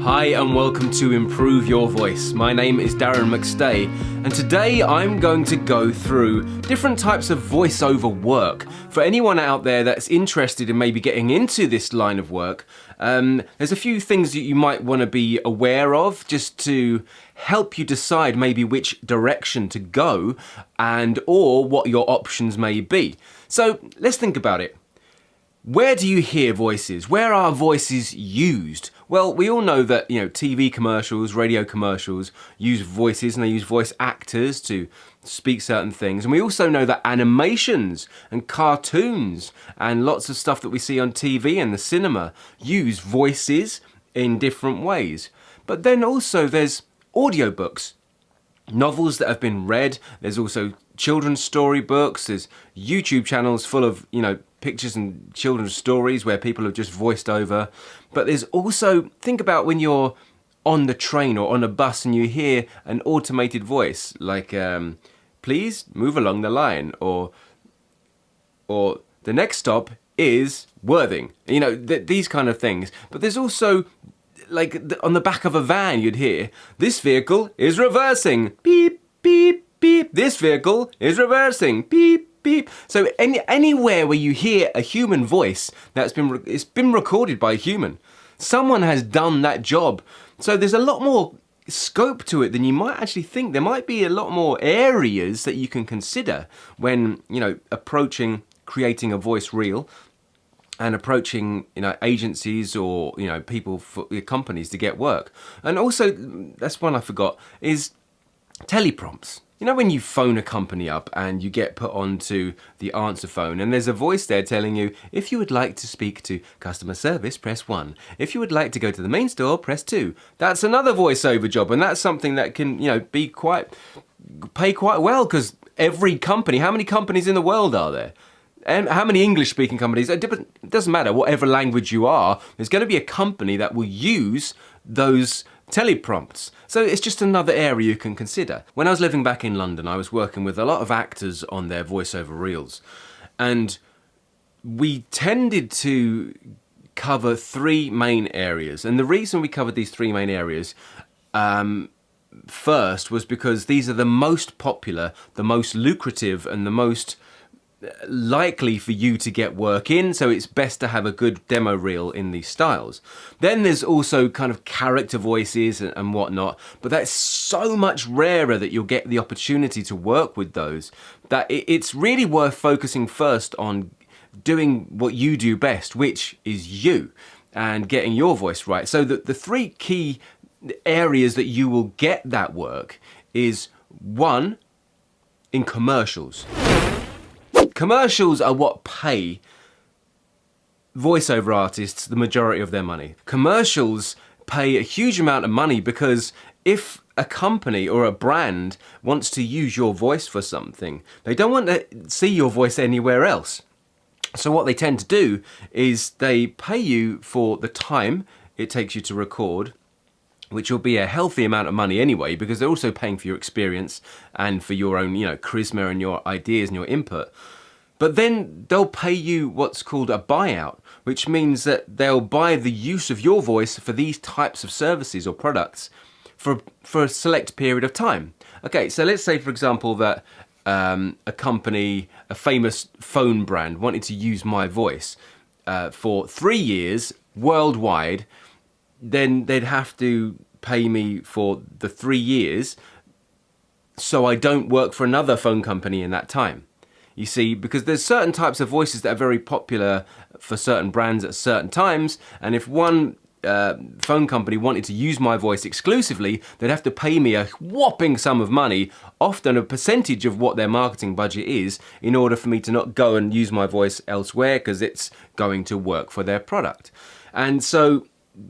Hi and welcome to Improve Your Voice. My name is Darren McStay and today I'm going to go through different types of voiceover work. For anyone out there that's interested in maybe getting into this line of work, there's a few things that you might want to be aware of just to help you decide maybe which direction to go and or what your options may be. So let's think about it. Where do you hear voices? Where are voices used? Well, we all know that, TV commercials, radio commercials use voices and they use voice actors to speak certain things. And we also know that animations and cartoons and lots of stuff that we see on TV and the cinema use voices in different ways. But then also there's audiobooks. Novels that have been read, there's also children's story books, there's YouTube channels full of, pictures and children's stories where people have just voiced over. But there's also, think about when you're on the train or on a bus and you hear an automated voice like, please move along the line, or the next stop is Worthing, these kind of things. But there's also, on the back of a van, you'd hear, this vehicle is reversing, beep, beep, beep. This vehicle is reversing, beep, beep. So anywhere where you hear a human voice it's been recorded by a human. Someone has done that job. So there's a lot more scope to it than you might actually think. There might be a lot more areas that you can consider when, approaching creating a voice reel and approaching, agencies or, people for companies to get work. And also, that's one I forgot, is teleprompts. When you phone a company up and you get put onto the answer phone and there's a voice there telling you, if you would like to speak to customer service, press 1. If you would like to go to the main store, press 2. That's another voiceover job, and that's something that can, pay quite well, because every company, how many companies in the world are there? And how many English-speaking companies? It doesn't matter, whatever language you are, there's going to be a company that will use those teleprompts. So it's just another area you can consider. When I was living back in London, I was working with a lot of actors on their voiceover reels. And we tended to cover 3 main areas. And the reason we covered these 3 main areas first was because these are the most popular, the most lucrative, and the most likely for you to get work in, so it's best to have a good demo reel in these styles. Then there's also kind of character voices and whatnot, but that's so much rarer that you'll get the opportunity to work with those, that it's really worth focusing first on doing what you do best, which is you, and getting your voice right. So the 3 key areas that you will get that work is 1, in commercials. Commercials are what pay voiceover artists the majority of their money. Commercials pay a huge amount of money because if a company or a brand wants to use your voice for something, they don't want to see your voice anywhere else. So what they tend to do is they pay you for the time it takes you to record, which will be a healthy amount of money anyway, because they're also paying for your experience and for your own, charisma and your ideas and your input. But then they'll pay you what's called a buyout, which means that they'll buy the use of your voice for these types of services or products for a select period of time. Okay, so let's say, for example, that a company, a famous phone brand, wanted to use my voice for 3 years worldwide. Then they'd have to pay me for the 3 years so I don't work for another phone company in that time. You see, because there's certain types of voices that are very popular for certain brands at certain times, and if one phone company wanted to use my voice exclusively, they'd have to pay me a whopping sum of money, often a percentage of what their marketing budget is, in order for me to not go and use my voice elsewhere because it's going to work for their product. And so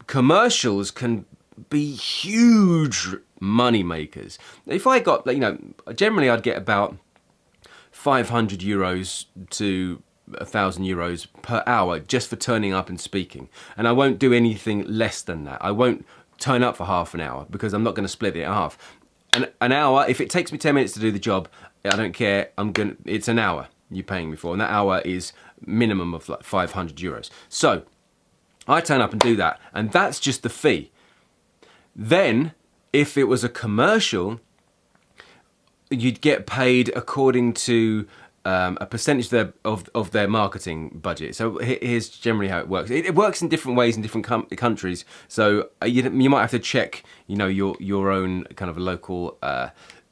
commercials can be huge money makers. If I got, generally I'd get about 500 euros to 1,000 euros per hour just for turning up and speaking. And I won't do anything less than that. I won't turn up for half an hour because I'm not going to split it in half. An hour, if it takes me 10 minutes to do the job, I don't care. It's an hour you're paying me for. And that hour is minimum of 500 euros. So I turn up and do that. And that's just the fee. Then, if it was a commercial, you'd get paid according to a percentage of their marketing budget. So here's generally how it works. It works in different ways in different countries. So you might have to check, your own kind of a local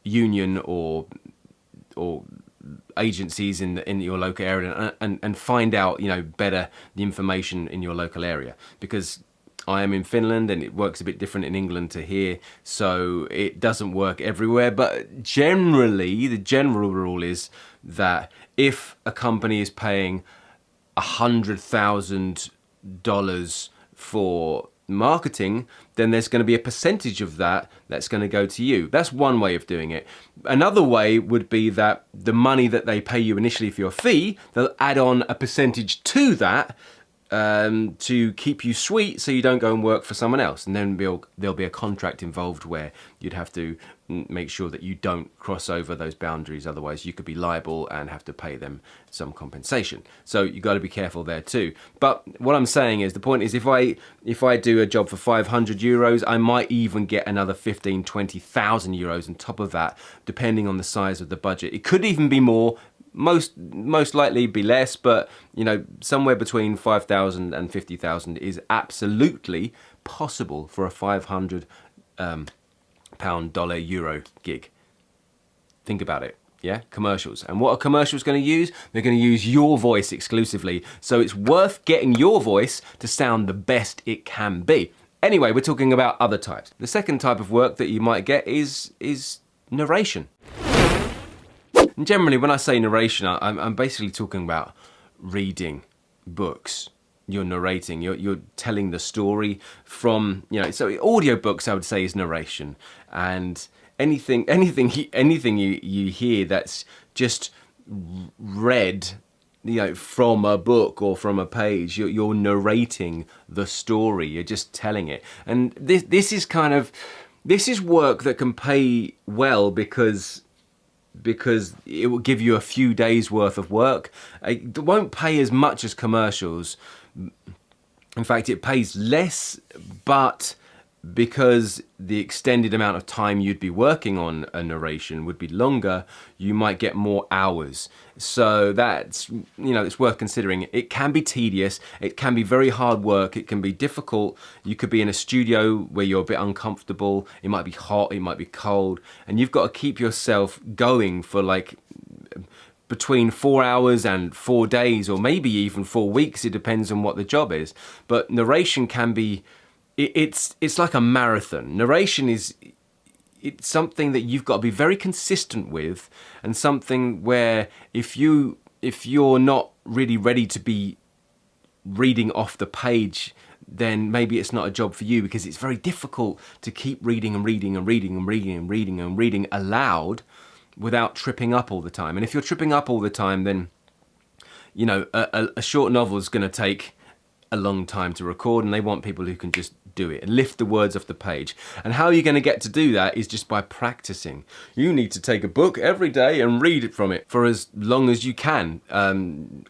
union or agencies in your local area and find out, better the information in your local area, because I am in Finland and it works a bit different in England to here, so it doesn't work everywhere. But generally, the general rule is that if a company is paying $100,000 for marketing, then there's going to be a percentage of that that's going to go to you. That's one way of doing it. Another way would be that the money that they pay you initially for your fee, they'll add on a percentage to that to keep you sweet so you don't go and work for someone else. And then there'll be a contract involved where you'd have to make sure that you don't cross over those boundaries, otherwise you could be liable and have to pay them some compensation. So you got to be careful there too. But what I'm saying is, the point is, if I do a job for 500 euros, I might even get another 15, 20,000 euros on top of that, depending on the size of the budget. It could even be more. Most likely be less, but somewhere between 5,000 and 50,000 is absolutely possible for a 500 pound, dollar, euro gig. Think about it. Yeah, commercials. And what are commercials going to use? They're going to use your voice exclusively. So it's worth getting your voice to sound the best it can be. Anyway, we're talking about other types. The second type of work that you might get is narration. And generally, when I say narration, I'm basically talking about reading books. You're narrating, you're telling the story from, so audiobooks, I would say, is narration. And anything you hear that's just read, from a book or from a page, you're narrating the story, you're just telling it. And this is work that can pay well because it will give you a few days worth of work. It won't pay as much as commercials. In fact, it pays less, but because the extended amount of time you'd be working on a narration would be longer, you might get more hours. So that's, it's worth considering. It can be tedious, it can be very hard work, it can be difficult. You could be in a studio where you're a bit uncomfortable, it might be hot, it might be cold, and you've got to keep yourself going for between 4 hours and 4 days, or maybe even 4 weeks. It depends on what the job is. But narration can be, it's like a marathon. Narration it's something that you've got to be very consistent with, and something where if you're not really ready to be reading off the page, then maybe it's not a job for you, because it's very difficult to keep reading and reading and reading and reading and reading and reading aloud without tripping up all the time. And if you're tripping up all the time, then a short novel is going to take a long time to record, and they want people who can just do it and lift the words off the page. And how you're going to get to do that is just by practicing. You need to take a book every day and read it from it for as long as you can,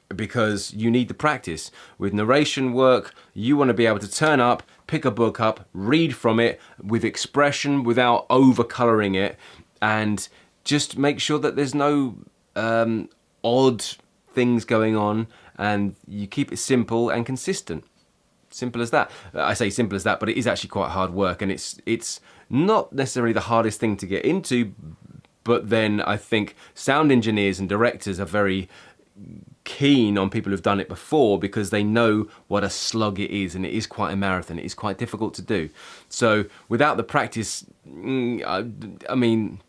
because you need the practice. With narration work, you want to be able to turn up, pick a book up, read from it with expression without over-colouring it, and just make sure that there's no odd things going on, and you keep it simple and consistent. Simple as that. I say simple as that, but it is actually quite hard work, and it's not necessarily the hardest thing to get into, but then I think sound engineers and directors are very keen on people who've done it before, because they know what a slog it is, and it is quite a marathon. It is quite difficult to do. So without the practice, I mean,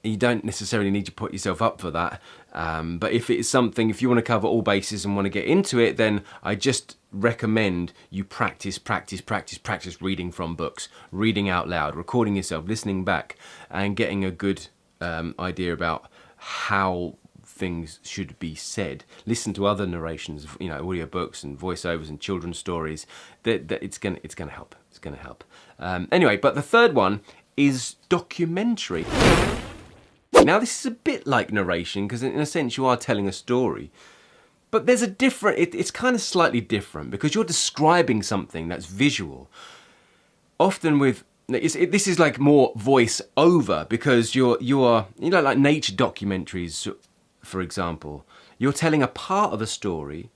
you don't necessarily need to put yourself up for that. But if it's something, if you want to cover all bases and want to get into it, then I just recommend you practice reading from books, reading out loud, recording yourself, listening back, and getting a good idea about how things should be said. Listen to other narrations, audiobooks and voiceovers and children's stories. That it's gonna help. It's gonna help. Anyway, but the third one is documentary. Now, this is a bit like narration, because in a sense you are telling a story, but there's a different, it's kind of slightly different, because you're describing something that's visual. Often with this is like more voice over, because you are like nature documentaries, for example. You're telling a part of a story,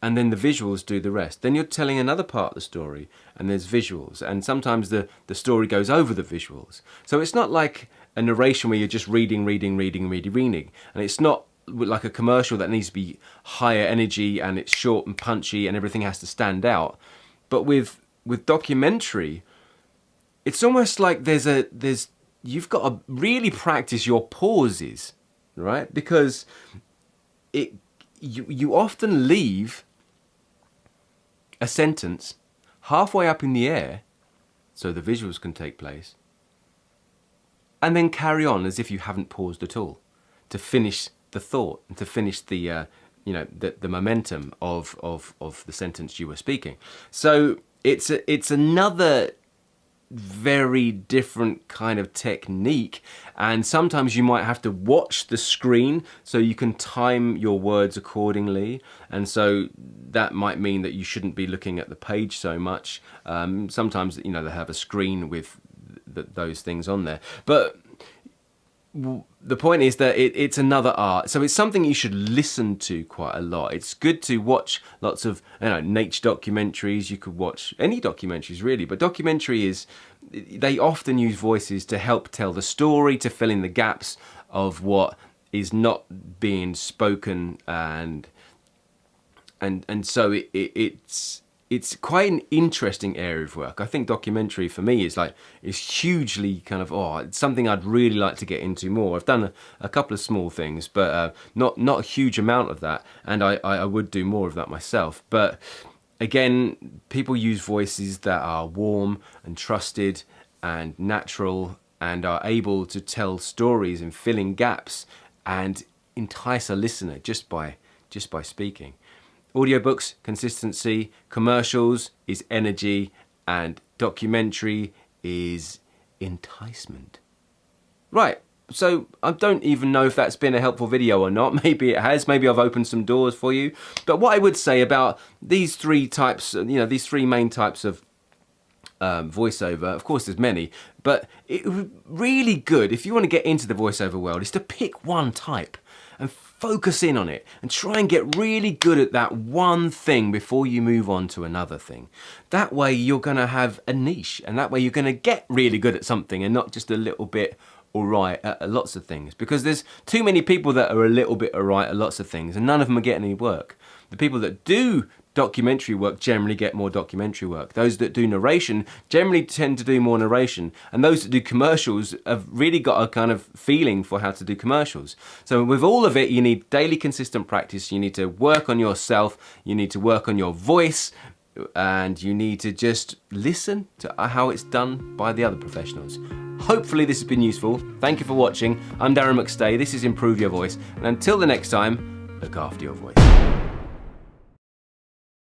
and then the visuals do the rest. Then you're telling another part of the story, and there's visuals. And sometimes the story goes over the visuals. So it's not like a narration where you're just reading. And it's not like a commercial that needs to be higher energy, and it's short and punchy, and everything has to stand out. But with documentary, it's almost like you've got to really practice your pauses, right? Because you often leave a sentence halfway up in the air so the visuals can take place, and then carry on as if you haven't paused at all to finish the thought and to finish the momentum of the sentence you were speaking. So it's another very different kind of technique, and sometimes you might have to watch the screen so you can time your words accordingly, and so that might mean that you shouldn't be looking at the page so much. Sometimes they have a screen with those things on there, but the point is that it's another art. So it's something you should listen to quite a lot. It's good to watch lots of nature documentaries. You could watch any documentaries really, but they often use voices to help tell the story, to fill in the gaps of what is not being spoken, and so it's quite an interesting area of work. I think documentary for me is hugely kind of, it's something I'd really like to get into more. I've done a couple of small things, but not a huge amount of that, and I would do more of that myself. But again, people use voices that are warm and trusted and natural, and are able to tell stories and fill in gaps and entice a listener just by speaking. Audiobooks, consistency. Commercials is energy, and documentary is enticement. Right, so I don't even know if that's been a helpful video or not. Maybe it has. Maybe I've opened some doors for you. But what I would say about these three types, these three main types of voiceover, of course there's many, but it really good if you want to get into the voiceover world is to pick one type and focus in on it and try and get really good at that one thing before you move on to another thing. That way you're going to have a niche, and that way you're going to get really good at something and not just a little bit alright at lots of things, because there's too many people that are a little bit alright at lots of things and none of them are getting any work. The people that do documentary work generally get more documentary work. Those that do narration generally tend to do more narration, and those that do commercials have really got a kind of feeling for how to do commercials. So with all of it, you need daily consistent practice, you need to work on yourself, you need to work on your voice, and you need to just listen to how it's done by the other professionals. Hopefully this has been useful. Thank you for watching. I'm Darren McStay, this is Improve Your Voice, and until the next time, look after your voice.